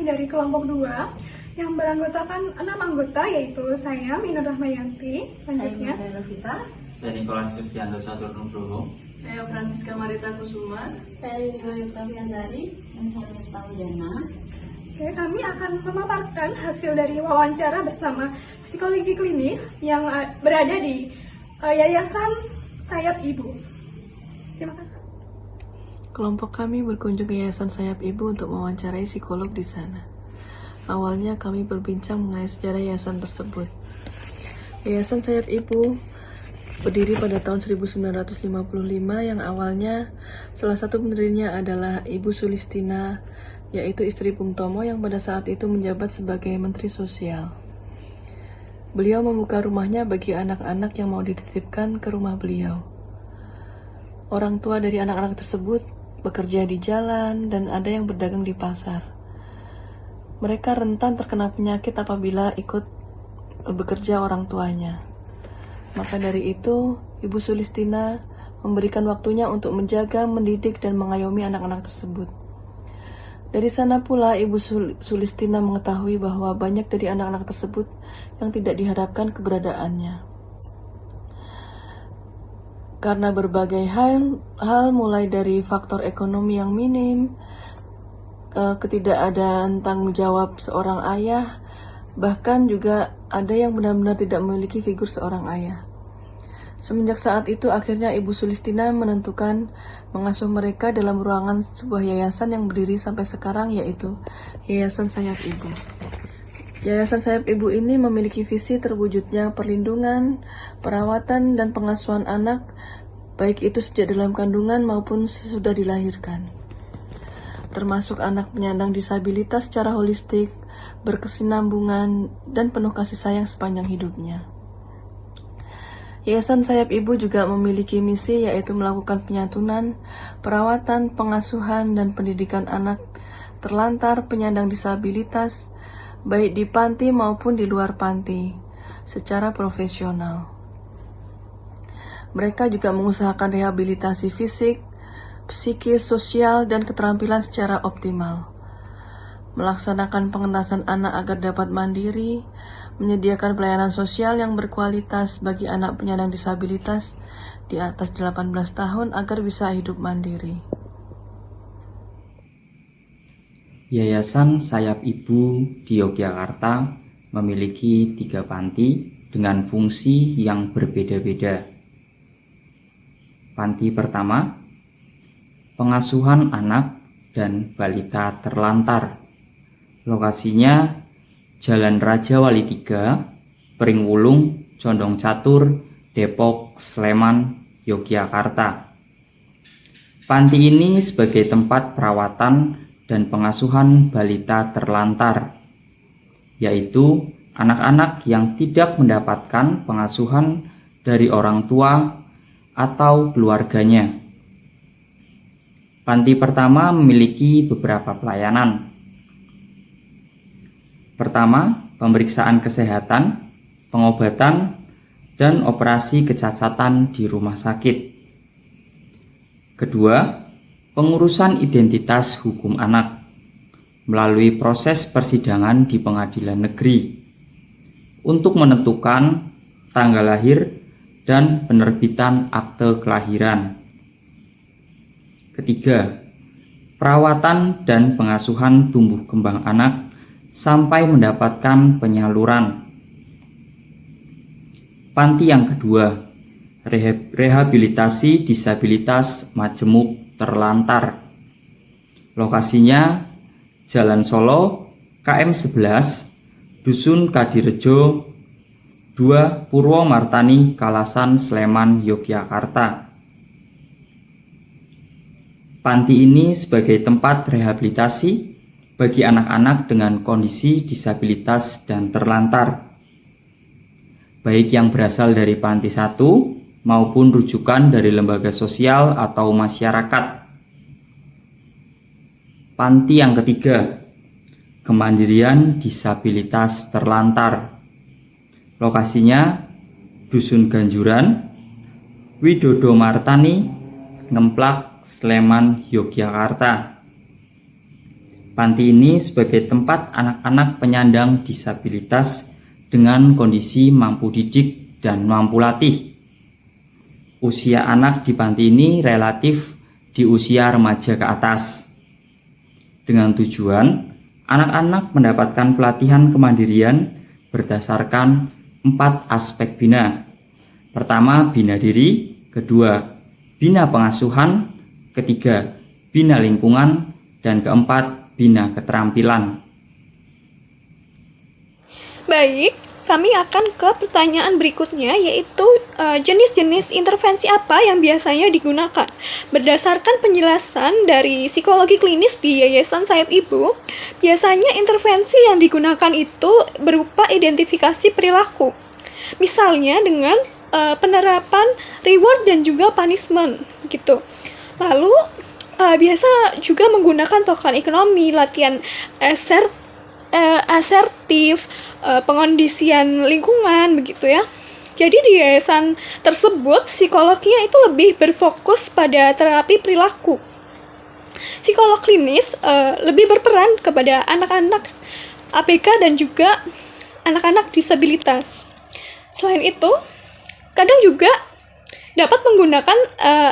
dari kelompok 2 yang beranggotakan 6 anggota, yaitu saya, Minur Rahmayanti, selanjutnya Saya Novita. Saya Nikolas Kristianto Saturnugroho. Saya Francisca Marita Kusuma. Saya Yudhima Yuklaviandari. Dan saya Mesta Udana. Oke, kami akan memaparkan hasil dari wawancara bersama psikologi klinis yang berada di Yayasan Sayap Ibu. Terima kasih. Kelompok kami berkunjung ke Yayasan Sayap Ibu untuk mewawancarai psikolog di sana. Awalnya kami berbincang mengenai sejarah yayasan tersebut. Yayasan Sayap Ibu berdiri pada tahun 1955 yang awalnya salah satu pendirinya adalah Ibu Sulistina, yaitu istri Bung Tomo yang pada saat itu menjabat sebagai Menteri Sosial. Beliau membuka rumahnya bagi anak-anak yang mau dititipkan ke rumah beliau. Orang tua dari anak-anak tersebut bekerja di jalan dan ada yang berdagang di pasar. Mereka rentan terkena penyakit apabila ikut bekerja orang tuanya. Maka dari itu, Ibu Sulistina memberikan waktunya untuk menjaga, mendidik, dan mengayomi anak-anak tersebut. Dari sana pula Ibu Sulistina mengetahui bahwa banyak dari anak-anak tersebut yang tidak diharapkan keberadaannya. Karena berbagai hal mulai dari faktor ekonomi yang minim, ketidakadaan tanggung jawab seorang ayah, bahkan juga ada yang benar-benar tidak memiliki figur seorang ayah. Semenjak saat itu akhirnya Ibu Sulistina menentukan mengasuh mereka dalam ruangan sebuah yayasan yang berdiri sampai sekarang, yaitu Yayasan Sayap Ibu. Yayasan Sayap Ibu ini memiliki visi terwujudnya perlindungan, perawatan, dan pengasuhan anak, baik itu sejak dalam kandungan maupun sesudah dilahirkan, termasuk anak penyandang disabilitas secara holistik, berkesinambungan, dan penuh kasih sayang sepanjang hidupnya. Yayasan Sayap Ibu juga memiliki misi, yaitu melakukan penyantunan, perawatan, pengasuhan, dan pendidikan anak terlantar penyandang disabilitas, baik di panti maupun di luar panti, secara profesional. Mereka juga mengusahakan rehabilitasi fisik, psikis, sosial, dan keterampilan secara optimal. Melaksanakan pengentasan anak agar dapat mandiri, menyediakan pelayanan sosial yang berkualitas bagi anak penyandang disabilitas di atas 18 tahun agar bisa hidup mandiri. Yayasan Sayap Ibu di Yogyakarta memiliki 3 panti dengan fungsi yang berbeda-beda. Panti pertama, pengasuhan anak dan balita terlantar. Lokasinya Jalan Raja Wali 3, Pringwulung, Condong Catur, Depok, Sleman, Yogyakarta. Panti ini sebagai tempat perawatan dan pengasuhan balita terlantar, yaitu anak-anak yang tidak mendapatkan pengasuhan dari orang tua atau keluarganya. Panti pertama memiliki beberapa pelayanan. Pertama, pemeriksaan kesehatan, pengobatan, dan operasi kecacatan di rumah sakit. Kedua, pengurusan identitas hukum anak melalui proses persidangan di pengadilan negeri untuk menentukan tanggal lahir dan penerbitan akte kelahiran. Ketiga, perawatan dan pengasuhan tumbuh kembang anak sampai mendapatkan penyaluran. Panti yang kedua, rehabilitasi disabilitas majemuk terlantar. Lokasinya Jalan Solo, KM 11, Dusun Kadirejo 2, Purwomartani, Kalasan, Sleman, Yogyakarta. Panti ini sebagai tempat rehabilitasi bagi anak-anak dengan kondisi disabilitas dan terlantar, baik yang berasal dari panti 1 maupun rujukan dari lembaga sosial atau masyarakat. Panti yang ketiga, Kemandirian Disabilitas Terlantar. Lokasinya Dusun Ganjuran, Widodo Martani, Ngemplak, Sleman, Yogyakarta. Panti ini sebagai tempat anak-anak penyandang disabilitas dengan kondisi mampu didik dan mampu latih. Usia anak di panti ini relatif di usia remaja ke atas. Dengan tujuan anak-anak mendapatkan pelatihan kemandirian berdasarkan 4 aspek bina. Pertama, bina diri. Kedua, bina pengasuhan. Ketiga, bina lingkungan. Dan keempat, bina keterampilan. Baik, kami akan ke pertanyaan berikutnya, yaitu jenis-jenis intervensi apa yang biasanya digunakan. Berdasarkan penjelasan dari psikologi klinis di Yayasan Sayap Ibu, biasanya intervensi yang digunakan itu berupa identifikasi perilaku. Misalnya dengan penerapan reward dan juga punishment gitu. Lalu biasa juga menggunakan token ekonomi, latihan asertif, pengondisian lingkungan begitu ya. Jadi di yayasan tersebut psikolognya itu lebih berfokus pada terapi perilaku. Psikolog klinis lebih berperan kepada anak-anak ABK dan juga anak-anak disabilitas. Selain itu, kadang juga dapat menggunakan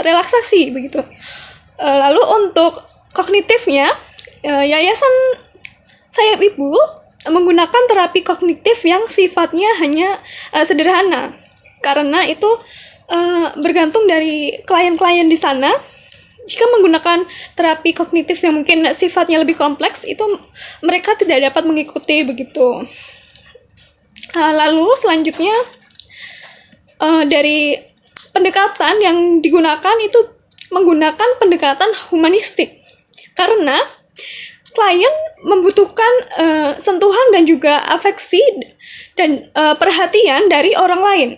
relaksasi begitu. Lalu untuk kognitifnya, Yayasan Sayap Ibu menggunakan terapi kognitif yang sifatnya hanya sederhana, karena itu bergantung dari klien-klien di sana. Jika menggunakan terapi kognitif yang mungkin sifatnya lebih kompleks, itu mereka tidak dapat mengikuti begitu. Lalu selanjutnya dari pendekatan yang digunakan itu menggunakan pendekatan humanistik, karena klien membutuhkan sentuhan dan juga afeksi dan perhatian dari orang lain.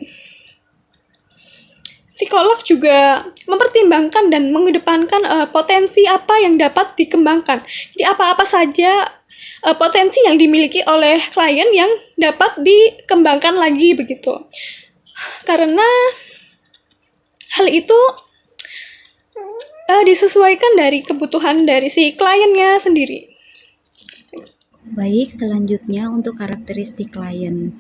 Psikolog juga mempertimbangkan dan mengedepankan potensi apa yang dapat dikembangkan. Jadi apa-apa saja potensi yang dimiliki oleh klien yang dapat dikembangkan lagi begitu. Karena hal itu disesuaikan dari kebutuhan dari si kliennya sendiri. Baik, selanjutnya untuk karakteristik klien.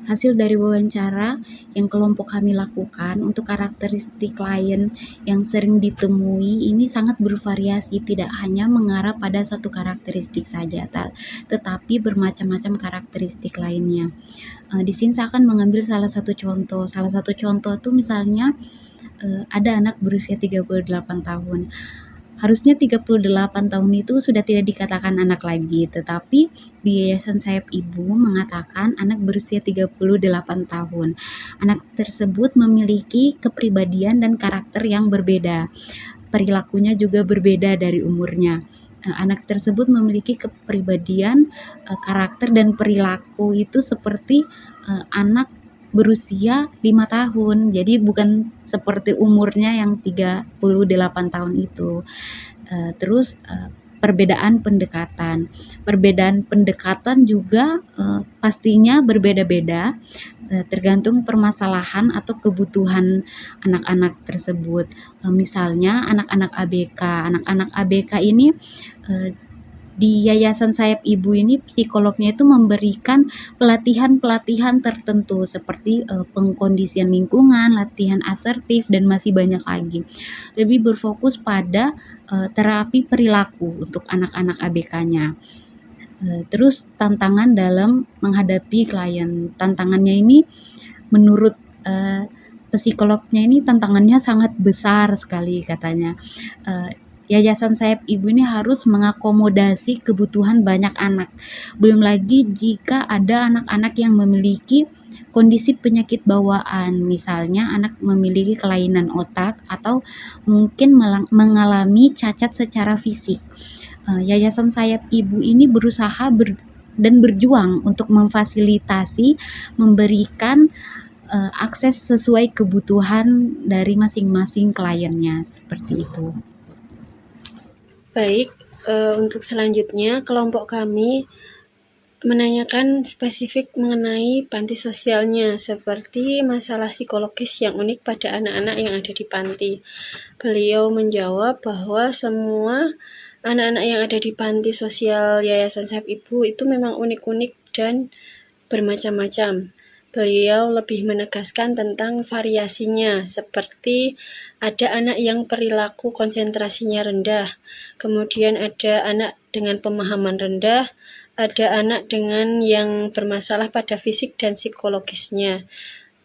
Hasil dari wawancara yang kelompok kami lakukan untuk karakteristik klien yang sering ditemui ini sangat bervariasi, tidak hanya mengarah pada satu karakteristik saja, tetapi bermacam-macam karakteristik lainnya. Di sini saya akan mengambil salah satu contoh. Salah satu contoh itu misalnya ada anak berusia 38 tahun. Harusnya 38 tahun itu sudah tidak dikatakan anak lagi, tetapi di Yayasan Sayap Ibu mengatakan anak berusia 38 tahun. Anak tersebut memiliki kepribadian dan karakter yang berbeda. Perilakunya juga berbeda dari umurnya. Anak tersebut memiliki kepribadian, karakter dan perilaku itu seperti anak berusia 5 tahun. Jadi bukan seperti umurnya yang 38 tahun itu. Terus perbedaan pendekatan juga pastinya berbeda-beda, tergantung permasalahan atau kebutuhan anak-anak tersebut. Misalnya anak-anak ABK ini di Yayasan Sayap Ibu ini psikolognya itu memberikan pelatihan-pelatihan tertentu seperti pengkondisian lingkungan, latihan asertif, dan masih banyak lagi. Lebih berfokus pada terapi perilaku untuk anak-anak ABK-nya. Terus tantangan dalam menghadapi klien. Tantangannya ini menurut psikolognya ini tantangannya sangat besar sekali katanya. Yayasan Sayap Ibu ini harus mengakomodasi kebutuhan banyak anak. Belum lagi jika ada anak-anak yang memiliki kondisi penyakit bawaan, misalnya anak memiliki kelainan otak atau mungkin mengalami cacat secara fisik. Yayasan Sayap Ibu ini berusaha dan berjuang untuk memfasilitasi, memberikan akses sesuai kebutuhan dari masing-masing kliennya, seperti itu. Baik, untuk selanjutnya kelompok kami menanyakan spesifik mengenai panti sosialnya, seperti masalah psikologis yang unik pada anak-anak yang ada di panti. Beliau menjawab bahwa semua anak-anak yang ada di panti sosial Yayasan Sayap Ibu itu memang unik-unik dan bermacam-macam. Beliau lebih menegaskan tentang variasinya, seperti ada anak yang perilaku konsentrasinya rendah, kemudian ada anak dengan pemahaman rendah, ada anak dengan yang bermasalah pada fisik dan psikologisnya.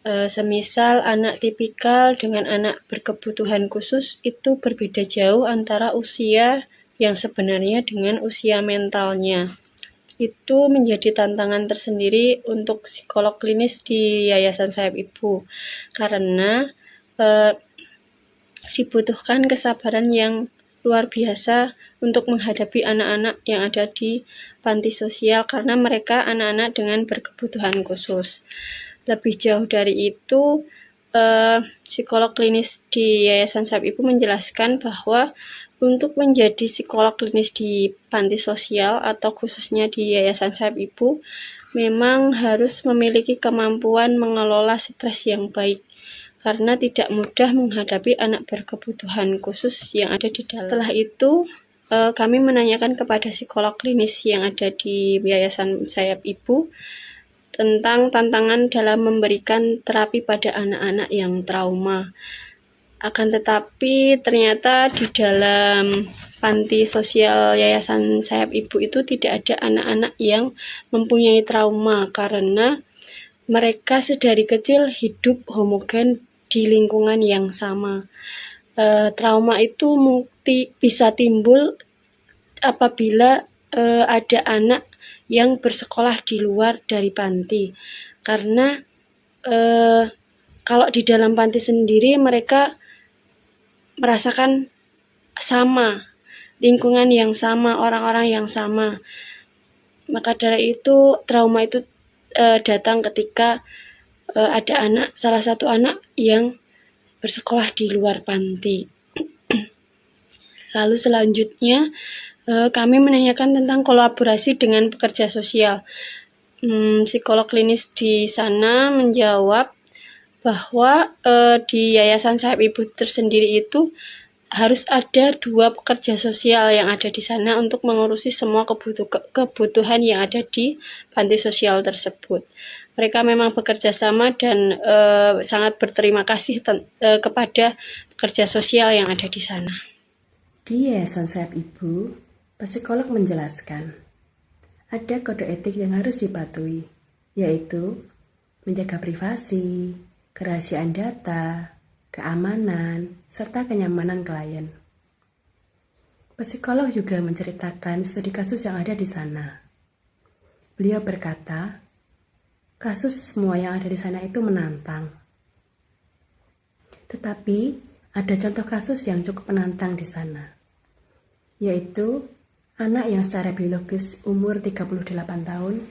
Semisal anak tipikal dengan anak berkebutuhan khusus itu berbeda jauh antara usia yang sebenarnya dengan usia mentalnya. Itu menjadi tantangan tersendiri untuk psikolog klinis di Yayasan Sayap Ibu, karena dibutuhkan kesabaran yang luar biasa untuk menghadapi anak-anak yang ada di panti sosial, karena mereka anak-anak dengan berkebutuhan khusus. Lebih jauh dari itu, psikolog klinis di Yayasan Sayap Ibu menjelaskan bahwa untuk menjadi psikolog klinis di panti sosial atau khususnya di Yayasan Sayap Ibu memang harus memiliki kemampuan mengelola stres yang baik, karena tidak mudah menghadapi anak berkebutuhan khusus yang ada di dalam. Setelah itu, kami menanyakan kepada psikolog klinis yang ada di Yayasan Sayap Ibu tentang tantangan dalam memberikan terapi pada anak-anak yang trauma. Akan tetapi ternyata di dalam panti sosial Yayasan Sayap Ibu itu tidak ada anak-anak yang mempunyai trauma, karena mereka sedari kecil hidup homogen di lingkungan yang sama. Trauma itu bisa timbul apabila ada anak yang bersekolah di luar dari panti, karena kalau di dalam panti sendiri mereka merasakan sama, lingkungan yang sama, orang-orang yang sama. Maka dari itu trauma itu datang ketika ada salah satu anak yang bersekolah di luar panti. Lalu selanjutnya kami menanyakan tentang kolaborasi dengan pekerja sosial. Psikolog klinis di sana menjawab bahwa di Yayasan Sayap Ibu tersendiri itu harus ada 2 pekerja sosial yang ada di sana untuk mengurusi semua kebutuhan yang ada di panti sosial tersebut. Mereka memang bekerja sama dan sangat berterima kasih kepada pekerja sosial yang ada di sana. Di Yayasan Sayap Ibu, psikolog menjelaskan ada kode etik yang harus dipatuhi, yaitu menjaga privasi, kerahasiaan data, keamanan, serta kenyamanan klien. Psikolog juga menceritakan studi kasus yang ada di sana. Beliau berkata, kasus semua yang ada di sana itu menantang. Tetapi ada contoh kasus yang cukup menantang di sana, yaitu anak yang secara biologis umur 38 tahun,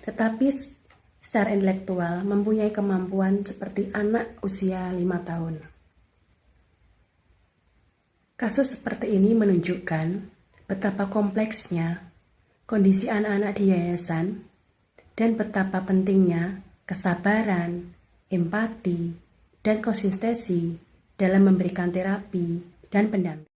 tetapi secara intelektual mempunyai kemampuan seperti anak usia 5 tahun. Kasus seperti ini menunjukkan betapa kompleksnya kondisi anak-anak di yayasan dan betapa pentingnya kesabaran, empati, dan konsistensi dalam memberikan terapi dan pendampingan.